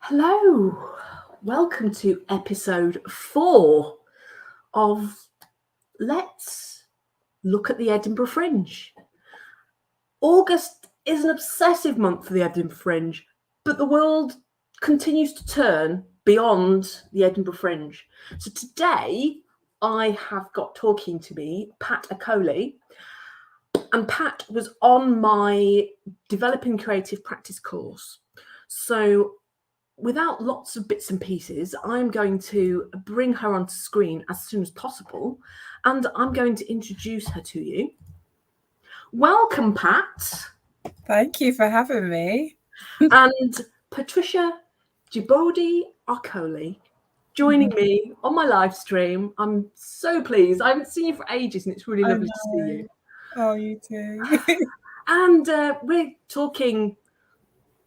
Hello, welcome to episode 4 of Let's Look at the Edinburgh Fringe. August is an obsessive month for the Edinburgh Fringe, but the world continues to turn beyond the Edinburgh Fringe. So today I have got talking to me Pat Akoli, and Pat was on my Developing Creative Practice course. So without lots of bits and pieces, I'm going to bring her onto screen as soon as possible, and I'm going to introduce her to you. Welcome, Pat. Thank you for having me. And Patricia Akoli joining me on my live stream. I'm so pleased. I haven't seen you for ages, and it's really lovely to see you. Oh, you too. And we're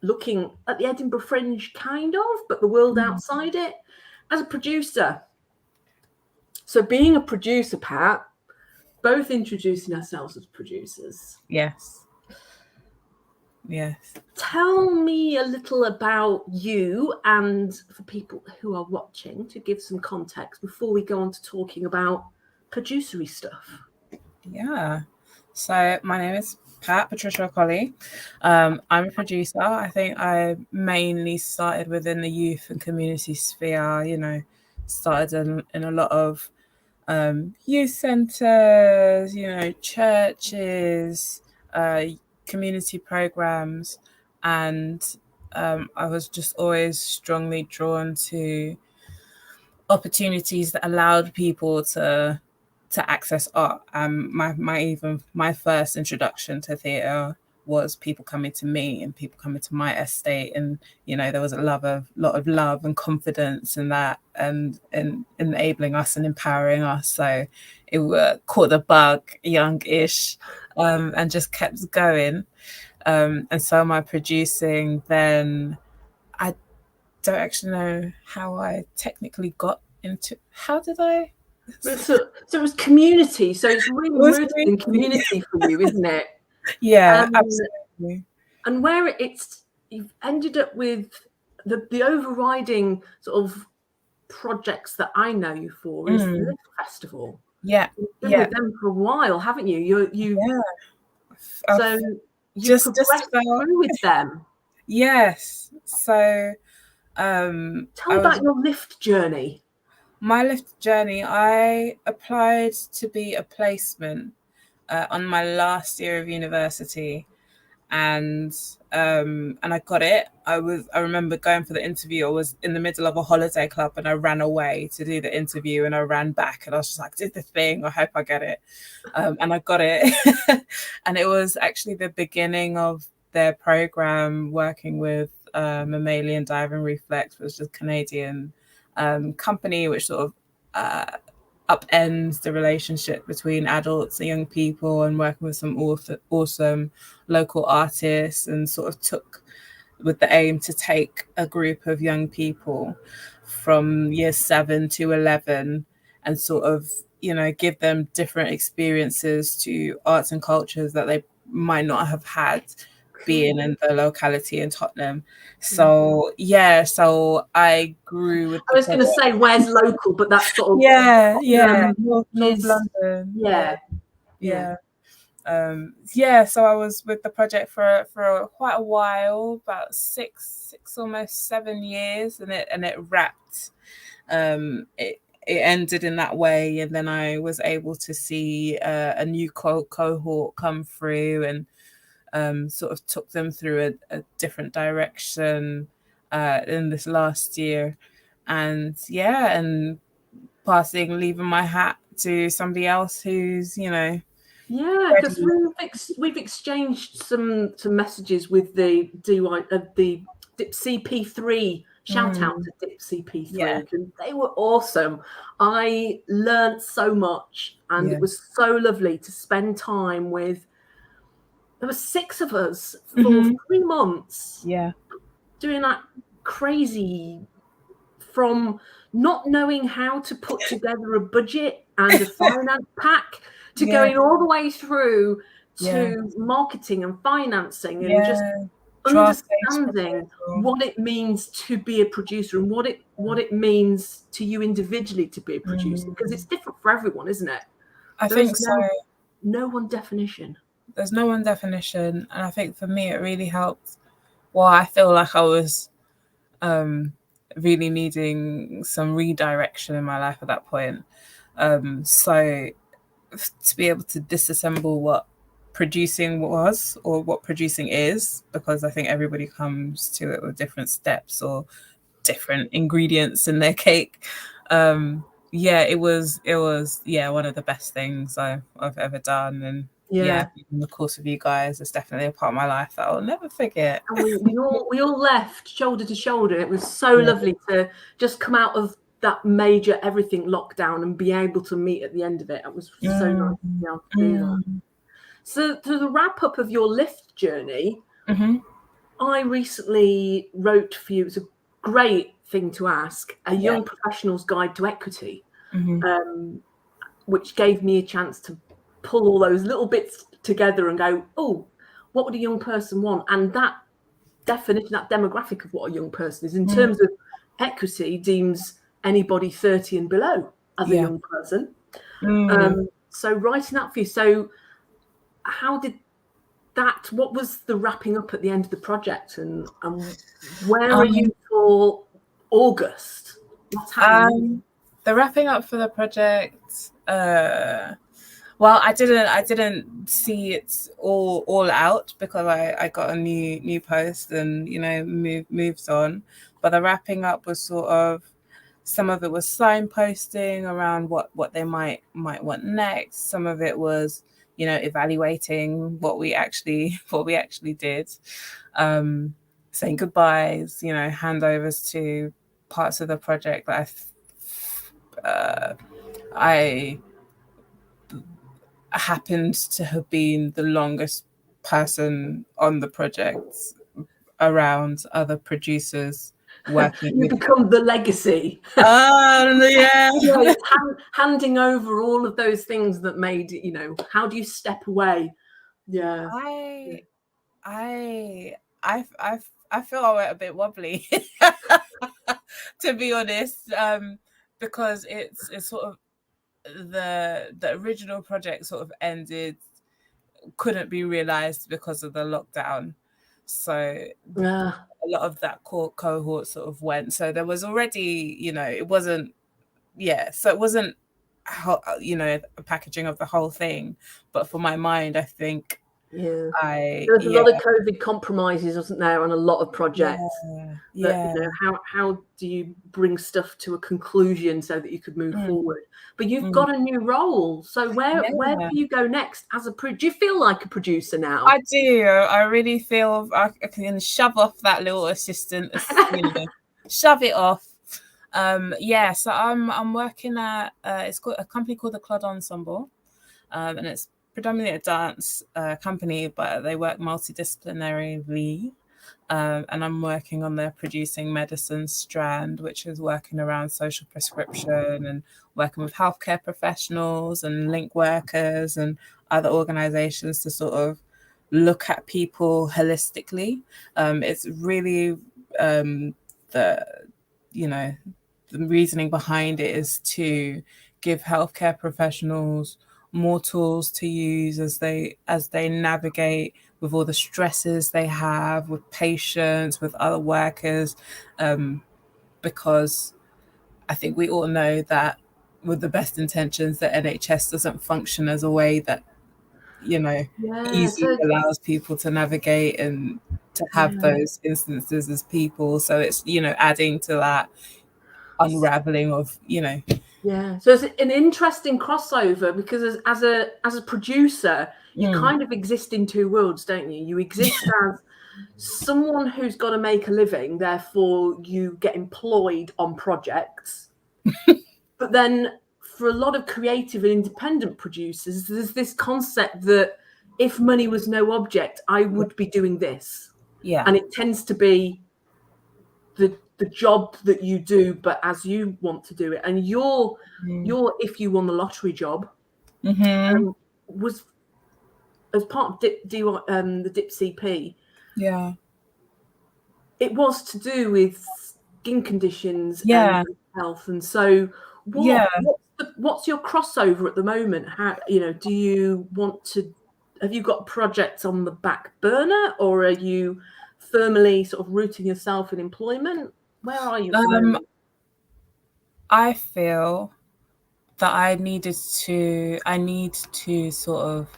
looking at the Edinburgh Fringe, kind of, but the world outside it, as a producer. So being a producer, Pat, both introducing ourselves as producers. Yes. Tell me a little about you, and for people who are watching, to give some context before we go on to talking about producery stuff. Yeah. So my name is Patricia Akoli. I'm a producer. I think I mainly started within the youth and community sphere, started in a lot of youth centres, churches, community programs, and I was just always strongly drawn to opportunities that allowed people to access art. My first introduction to theatre was people coming to me and people coming to my estate, and there was a lot of love and confidence in that, and enabling us and empowering us. So it caught the bug youngish, and just kept going. And so my producing, then I don't actually know how I technically got into. How did I? So it was community. So it's really rooted in community for you, isn't it? Yeah, absolutely. And where you've ended up with the overriding sort of projects that I know you for is the Edinburgh Festival. Yeah, You've been with them for a while, haven't you? So you just progressed through with them. Yes. So tell me about your lift journey. My lift journey, I applied to be a placement on my last year of university, and I got it. I remember going for the interview. I was in the middle of a holiday club, and I ran away to do the interview, and I ran back, and I was just like, did the thing, I hope I get it. And I got it. And it was actually the beginning of their program, working with Mammalian Diving Reflex, which is a Canadian company which sort of upends the relationship between adults and young people, and working with some awesome local artists, and sort of took with the aim to take a group of young people from year 7 to 11 and sort of, give them different experiences to arts and cultures that they might not have had being in the locality in Tottenham. So so I grew with I was going to say where's local, but that's sort of North London. So I was with the project for quite a while, about six almost 7 years, and it wrapped. It ended in that way, and then I was able to see a new cohort come through, and sort of took them through a different direction in this last year, and leaving my hat to somebody else who's because we've exchanged some messages with the Dip CP3. Shout out to Dip CP3, and they were awesome. I learned so much, and it was so lovely to spend time with. There were 6 of us for 3 months. Doing that crazy, from not knowing how to put together a budget and a finance pack to going all the way through to marketing and financing and just understanding what it means to be a producer and what it means to you individually to be a producer, because it's different for everyone, isn't it? I think so. No one definition. There's no one definition, and I think for me it really helped. Well, I feel like I was really needing some redirection in my life at that point. So to be able to disassemble what producing was or what producing is, because I think everybody comes to it with different steps or different ingredients in their cake. It was one of the best things I've ever done. And in the course of you guys, it's definitely a part of my life that I'll never forget. And we all left shoulder to shoulder. It was so lovely to just come out of that major everything lockdown and be able to meet at the end of it. It was so nice to be able to do that. So to the wrap up of your lift journey, I recently wrote for you, it was a great thing to ask, a young professional's guide to equity, which gave me a chance to pull all those little bits together and go, oh, what would a young person want? And that definition, that demographic of what a young person is in terms of equity deems anybody 30 and below as a young person. So writing that for you. So how did that, what was the wrapping up at the end of the project, and where are you for August? What's happening? The wrapping up for the project, well, I didn't see it all out because I got a new post and moved on. But the wrapping up was sort of, some of it was signposting around what they might want next. Some of it was evaluating what we actually did, saying goodbyes, handovers to parts of the project that I happened to have been the longest person on the project around other producers working. You become the legacy. Handing over all of those things that made, how do you step away? I feel I went a bit wobbly to be honest, because it's sort of the original project sort of ended, couldn't be realized because of the lockdown. So a lot of that core cohort sort of went. So there was already, it wasn't, so it wasn't, a packaging of the whole thing. But for my mind, I think there was a lot of COVID compromises, wasn't there, on a lot of projects. How do you bring stuff to a conclusion so that you could move forward? But you've got a new role, so where do you go next as a do you feel like a producer now? I do. I really feel I can shove off that little assistant, shove it off. So I'm working at it's called a company called the Club Ensemble, and it's predominantly a dance company, but they work multidisciplinarily. And I'm working on their producing medicine strand, which is working around social prescription and working with healthcare professionals and link workers and other organizations to sort of look at people holistically. It's really the reasoning behind it is to give healthcare professionals more tools to use as they navigate with all the stresses they have with patients, with other workers, because I think we all know that with the best intentions, the NHS doesn't function as a way that easily allows people to navigate and to have those instances as people. So it's adding to that unraveling of so it's an interesting crossover, because as a producer you kind of exist in two worlds, don't you exist as someone who's got to make a living, therefore you get employed on projects. But then for a lot of creative and independent producers, there's this concept that if money was no object, I would be doing this, and it tends to be the job that you do, but as you want to do it. And your if you won the lottery job was as part of the DIP CP. it was to do with skin conditions Yeah. and health. And so what's your crossover at the moment? How, do you want to, have you got projects on the back burner, or are you firmly sort of rooting yourself in employment? Where are you at the moment? I feel that I need to sort of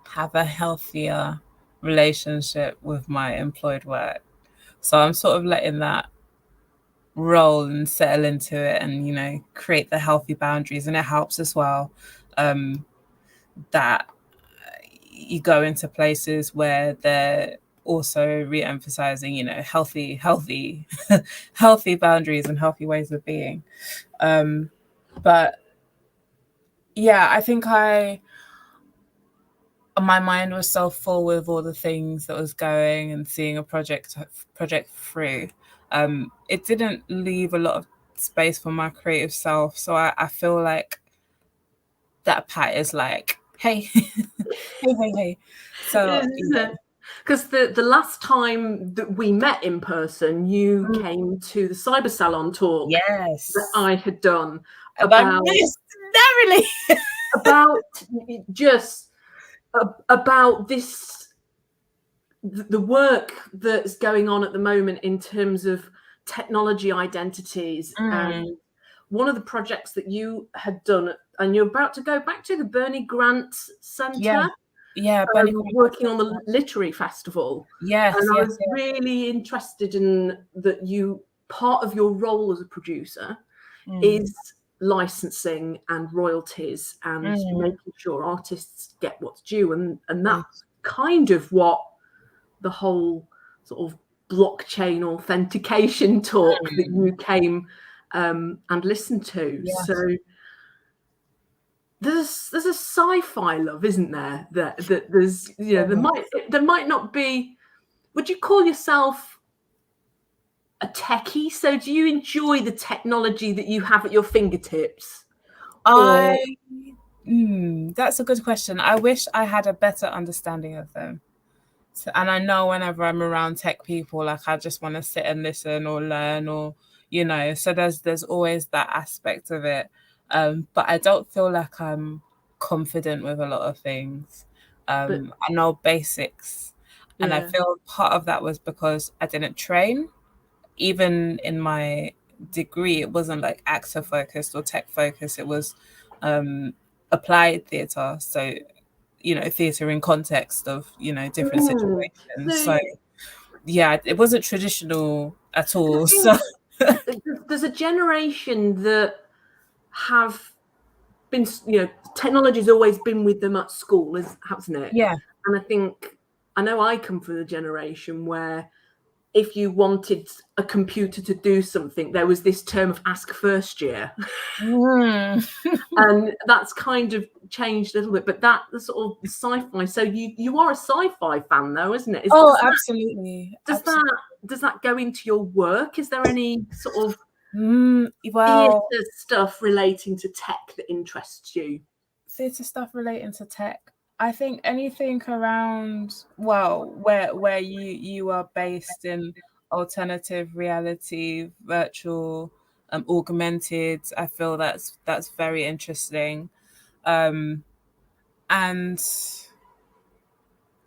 have a healthier relationship with my employed work. So I'm sort of letting that roll and settle into it, and create the healthy boundaries. And it helps as well that you go into places where they're also re-emphasizing healthy healthy boundaries and healthy ways of being. But yeah, I think my mind was so full with all the things that was going and seeing a project through. It didn't leave a lot of space for my creative self. So I feel like that Pat is like, hey, hey. So because the last time that we met in person, you came to the Cyber Salon talk that I had done about this, the work that's going on at the moment in terms of technology identities. And one of the projects that you had done, and you're about to go back to the Bernie Grant Centre. Working on the literary festival. Yes. And I was really interested in that part of your role as a producer is licensing and royalties and making sure artists get what's due. And that's kind of what the whole sort of blockchain authentication talk that you came and listened to. Yes. So there's a sci-fi love, isn't there? That there's there might not be. Would you call yourself a techie? So do you enjoy the technology that you have at your fingertips? That's a good question. I wish I had a better understanding of them. And I know whenever I'm around tech people, like I just want to sit and listen or learn, or so there's always that aspect of it. But I don't feel like I'm confident with a lot of things. I know basics. And I feel part of that was because I didn't train. Even in my degree, it wasn't like actor focused or tech focused. It was applied theatre. So, theatre in context of, different situations. So, yeah, it wasn't traditional at all. So there's a generation that have been, technology's always been with them at school, hasn't it? Yeah. And I know I come from a generation where if you wanted a computer to do something, there was this term of ask first year. And that's kind of changed a little bit, but that's sort of sci-fi. So you are a sci-fi fan though, isn't it? Absolutely. Does that go into your work? Is there any sort of theatre stuff relating to tech that interests you? Theatre stuff relating to tech. I think anything around, where you are based in alternative reality, virtual, augmented. I feel that's very interesting, and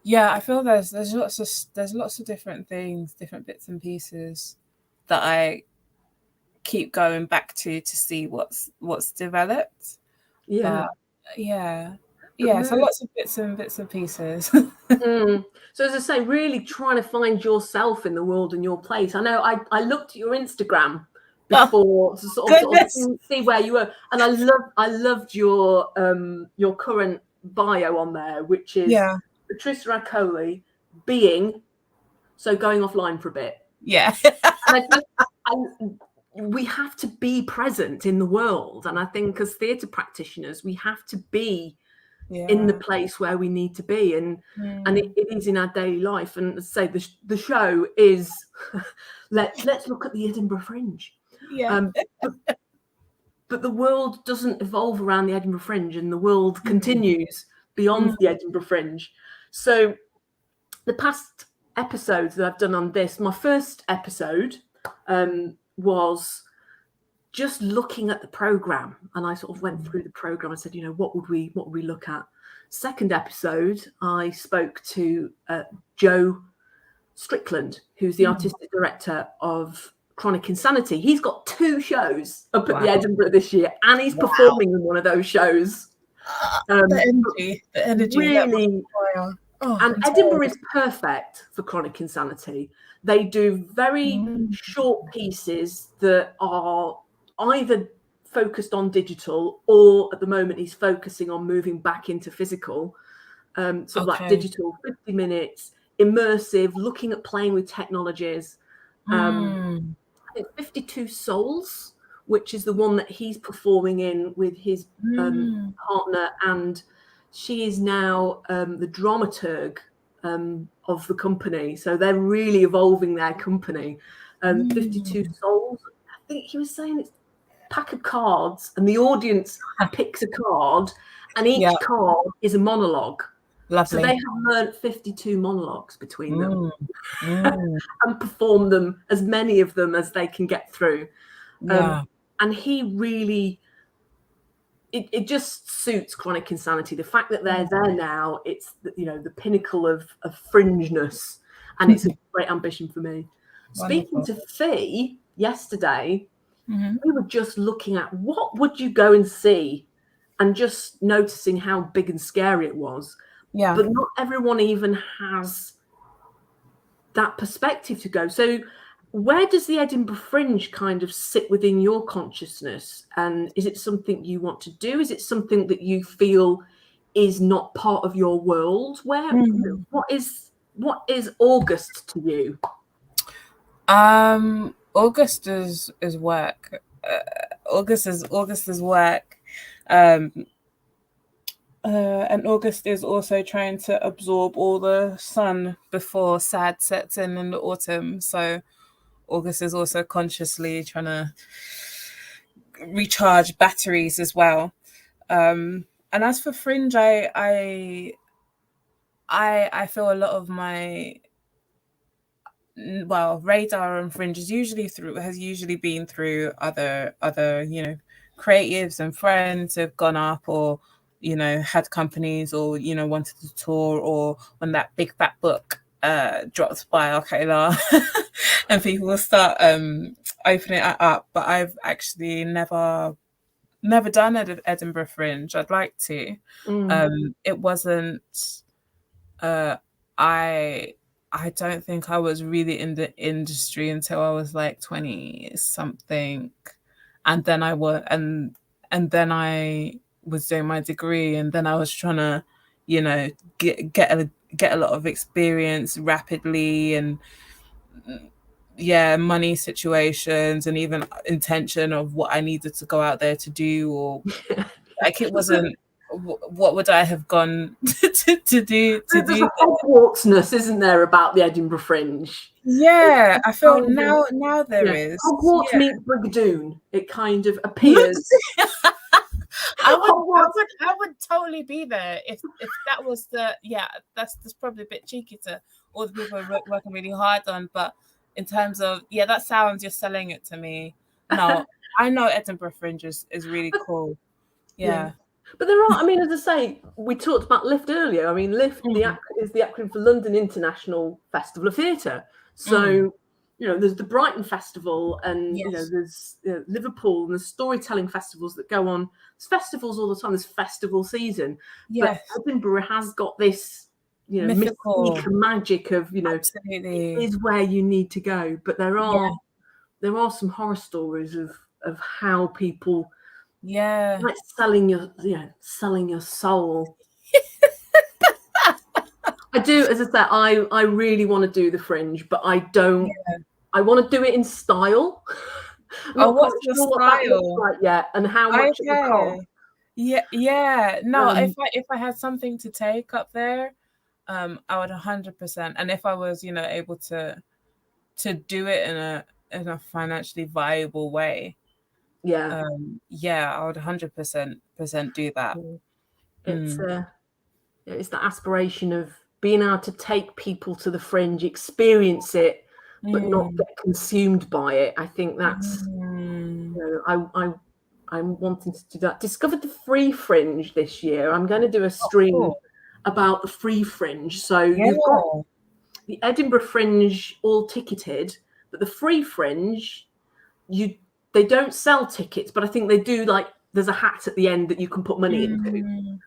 yeah, I feel there's lots of different things, different bits and pieces that I keep going back to see what's developed. Yeah. So lots of bits and pieces. So as I say, really trying to find yourself in the world and your place. I know I looked at your Instagram before to sort of see where you were, and I loved your current bio on there, which is Pat Akoli going offline for a bit. Yeah. And we have to be present in the world, and I think as theatre practitioners, we have to be in the place where we need to be, and it is in our daily life. And say the show is let's look at the Edinburgh Fringe. But the world doesn't evolve around the Edinburgh Fringe, and the world continues beyond the Edinburgh Fringe. So the past episodes that I've done on this, my first episode was just looking at the program, and I sort of went through the program and said, what would we look at? Second episode, I spoke to Joe Strickland, who's the artistic director of Chronic Insanity. He's got 2 shows up at the Edinburgh this year, and he's performing in one of those shows. The energy, really. And Edinburgh is perfect for Chronic Insanity. They do very short pieces that are either focused on digital, or at the moment he's focusing on moving back into physical. Like digital, 50 minutes, immersive, looking at playing with technologies. I think 52 Souls, which is the one that he's performing in with his partner, and she is now the dramaturg of the company. So they're really evolving their company. 52 Souls, I think he was saying it's a pack of cards, and the audience picks a card, and each card is a monologue. Lovely. So they have learned 52 monologues between them and perform them, as many of them as they can get through. And he really, it just suits Chronic Insanity. The fact that they're there now, it's the pinnacle of fringeness, and it's a great ambition for me. Wonderful. Speaking to Fee yesterday, we were just looking at what would you go and see, and just noticing how big and scary it was. Yeah. But not everyone even has that perspective to go. So where does the Edinburgh Fringe kind of sit within your consciousness? And is it something you want to do? Is it something that you feel is not part of your world? What is August to you? August is work. August is work. And August is also trying to absorb all the sun before sad sets in the autumn. So August is also consciously trying to recharge batteries as well. And as for Fringe, I feel a lot of my radar on Fringe has usually been through other creatives and friends who've gone up, or had companies, or wanted to tour, or when that big fat book dropped by Akoli and people will start opening it up. But I've actually never done Edinburgh Fringe. I'd like to. It wasn't I don't think I was really in the industry until I was like 20 something, and then I was doing my degree, and then I was trying to, get a lot of experience rapidly, and money situations, and even intention of what I needed to go out there to do, or like it wasn't. What would I have gone to do? There's a Hogwartsness, isn't there, about the Edinburgh Fringe? Yeah, I feel now there is. Hogwarts meets Brigadoon. It kind of appears. I would totally be there if that was the that's probably a bit cheeky to all the people working really hard on, but in terms of that sounds, you're selling it to me. No, I know Edinburgh Fringe is really cool. Yeah. But there are, as I say, we talked about LIFT earlier. LIFT is the acronym for London International Festival of Theatre. So, there's the Brighton Festival, and, there's Liverpool, and there's storytelling festivals that go on. There's festivals all the time. There's festival season. Yes. But Edinburgh has got this, mystical magic of, absolutely, it is where you need to go. But there are some horror stories of how people... like selling your soul. I do, as I said, I really want to do the Fringe, but I don't. I want to do it in style. What's your style? What that looks like yet, and how much it will cost. No, if I had something to take up there, I would 100%. And if I was, able to do it in a financially viable way. I would 100% do that. It's the aspiration of being able to take people to the Fringe, experience it, but not get consumed by it. I think that's, you know, I'm wanting to do that. Discovered the Free Fringe this year. I'm going to do a stream about the Free Fringe. So you've got the Edinburgh Fringe all ticketed, but the Free Fringe, they don't sell tickets, but I think they do, like, there's a hat at the end that you can put money into.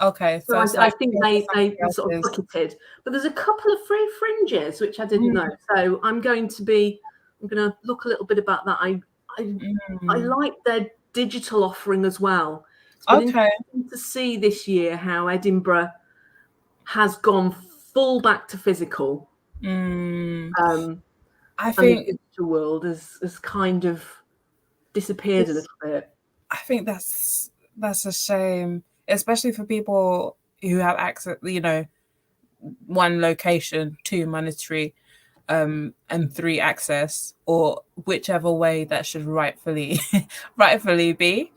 Okay. So I think they sort of bucketed, but there's a couple of Free Fringes which I didn't know. So I'm going to look a little bit about that. I like their digital offering as well. It's been interesting to see this year how Edinburgh has gone full back to physical. I think the digital world has kind of disappeared a little bit. I think that's a shame, especially for people who have access, you know, 1 location, 2 monetary, and 3 access, or whichever way that should rightfully be.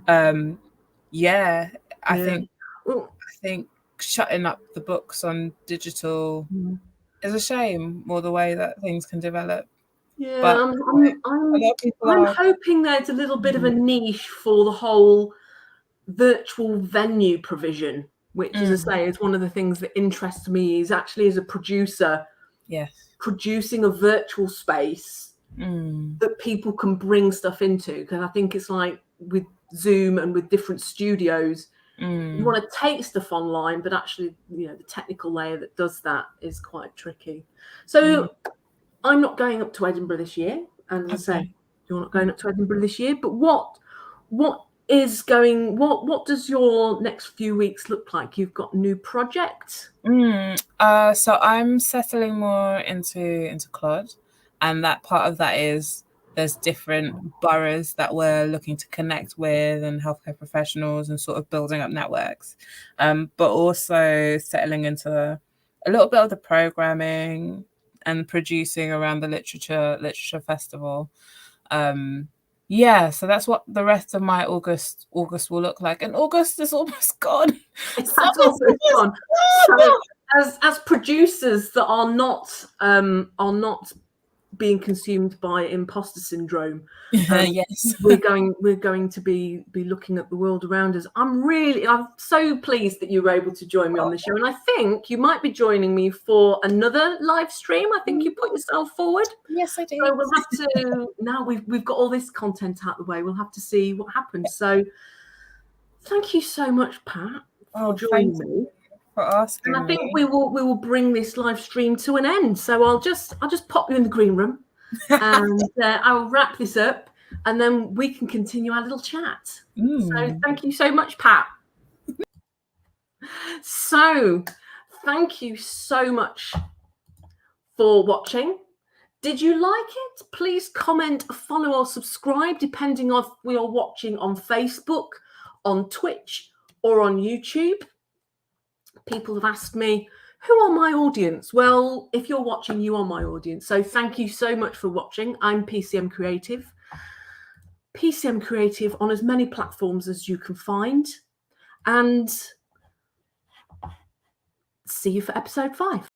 I think shutting up the books on digital is a shame, or the way that things can develop. Yeah, but I'm hoping there's a little bit of a niche for the whole virtual venue provision, which, as I say, is one of the things that interests me, is actually as a producer, producing a virtual space that people can bring stuff into. Because I think it's like with Zoom and with different studios, you want to take stuff online, but actually, you know, the technical layer that does that is quite tricky. So I'm not going up to Edinburgh this year, and as I say, you're not going up to Edinburgh this year. But what does your next few weeks look like? You've got new projects. So I'm settling more into Claude, and that part of that is there's different boroughs that we're looking to connect with, and healthcare professionals, and sort of building up networks, but also settling into a little bit of the programming and producing around the literature festival. So that's what the rest of my August will look like. And August is almost gone. It's almost gone. So as producers that are not being consumed by imposter syndrome, we're going to be looking at the world around us. I'm so pleased that you were able to join me on the show, and I think you might be joining me for another live stream. I think you put yourself forward. Yes, I did. So we'll have to, now we've got all this content out of the way, we'll have to see what happens. So thank you so much, Pat, for joining me. For asking. And I think we will bring this live stream to an end. So I'll just pop you in the green room, and I will wrap this up, and then we can continue our little chat. So thank you so much, Pat. So thank you so much for watching. Did you like it? Please comment, follow, or subscribe, depending on if we are watching on Facebook, on Twitch, or on YouTube. People have asked me, who are my audience? Well, if you're watching, you are my audience. So thank you so much for watching. I'm PCM Creative. PCM Creative on as many platforms as you can find. And see you for episode 5.